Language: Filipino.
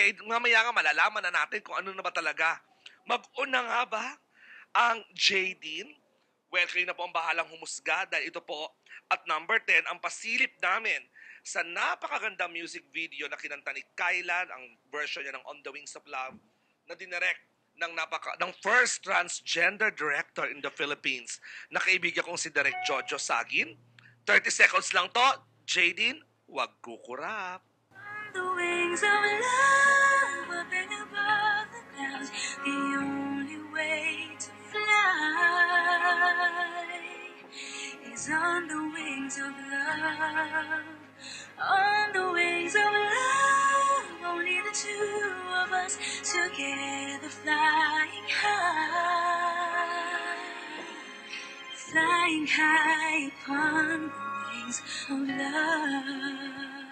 Okay, mamaya nga malalaman na natin kung ano na ba talaga. Mag-una nga ba ang Jaydeen? Well, kayo na po ang bahalang humusga dahil ito po at number 10 ang pasilip namin sa napakaganda music video na kinanta ni Kylan, ang version niya ng On the Wings of Love, na dinirect ng first transgender director in the Philippines na kaibigan kong si Direk Jojo Sagin. 30 seconds lang to. Jaydeen, wag kukurap. The wings of love up and above the clouds, the only way to fly is on the wings of love. On the wings of love, only the two of us together flying high upon the wings of love.